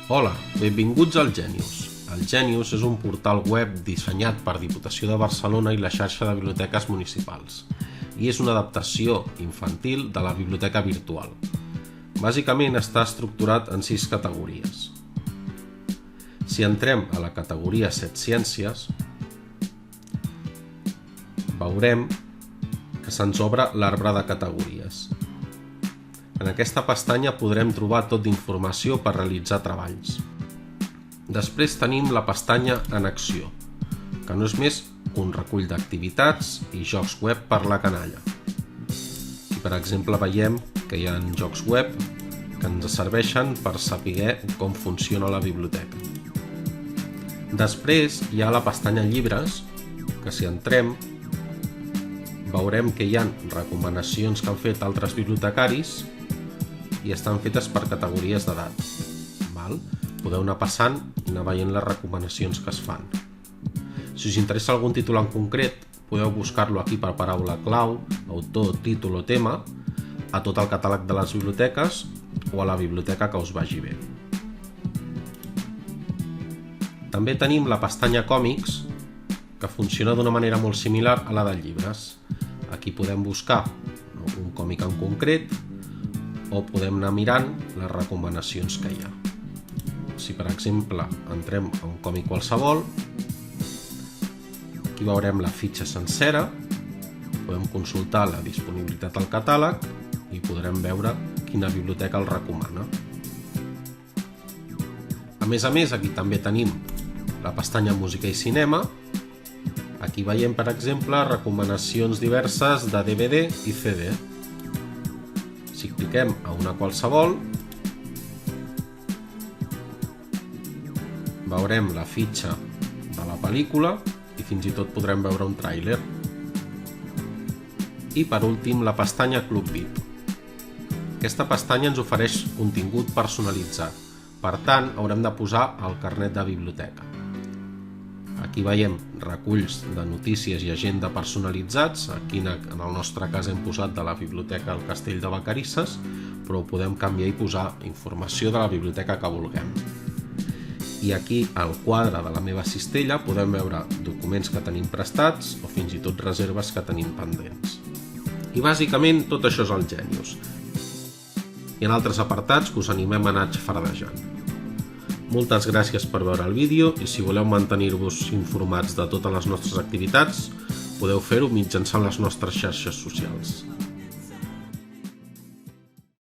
Hola, benvinguts al Genius. El Genius és un portal web dissenyat per Diputació de Barcelona i la xarxa de biblioteques municipals i és una adaptació infantil de la biblioteca virtual. Bàsicament està estructurat en 6 categories. Si entrem a la categoria 7 ciències, veurem que se'ns obre l'arbre de categories. En aquesta pestanya podrem trobar tot d'informació per realitzar treballs. Després tenim la pestanya en acció, que no és més que un recull d'activitats i jocs web per la canalla. I per exemple veiem que hi ha jocs web que ens serveixen per saber com funciona la biblioteca. Després hi ha la pestanya llibres, que si entrem veurem que hi ha recomanacions que han fet altres bibliotecaris i estan fetes per categories d'edat. Podeu anar passant i anar veient les recomanacions que es fan. Si us interessa algun títol en concret, podeu buscar-lo aquí per paraula clau, autor, títol o tema, a tot el catàleg de les biblioteques o a la biblioteca que us vagi bé. També tenim la pestanya còmics, que funciona d'una manera molt similar a la de llibres. Aquí podem buscar un còmic en concret o podem anar mirant les recomanacions que hi ha. Si per exemple entrem a un còmic qualsevol, aquí veurem la fitxa sencera, podem consultar la disponibilitat al catàleg i podrem veure quina biblioteca el recomana. A més, aquí també tenim la pestanya música i cinema. Aquí veiem, per exemple, recomanacions diverses de DVD i CD. Si cliquem a una qualsevol, veurem la fitxa de la pel·lícula i fins i tot podrem veure un tràiler. I per últim, la pestanya Club VIP. Aquesta pestanya ens ofereix contingut personalitzat, per tant haurem de posar el carnet de biblioteca. Aquí veiem reculls de notícies i agenda personalitzats. Aquí en el nostre cas hem posat de la biblioteca del Castell de Vacarisses, però ho podem canviar i posar informació de la biblioteca que vulguem. I aquí al quadre de la meva cistella podem veure documents que tenim prestats o fins i tot reserves que tenim pendents. I bàsicament tot això és el Genius. Hi ha altres apartats que us animem a anar xafardejant. Moltes gràcies per veure el vídeo i si voleu mantenir-vos informats de totes les nostres activitats, podeu fer-ho mitjançant les nostres xarxes socials.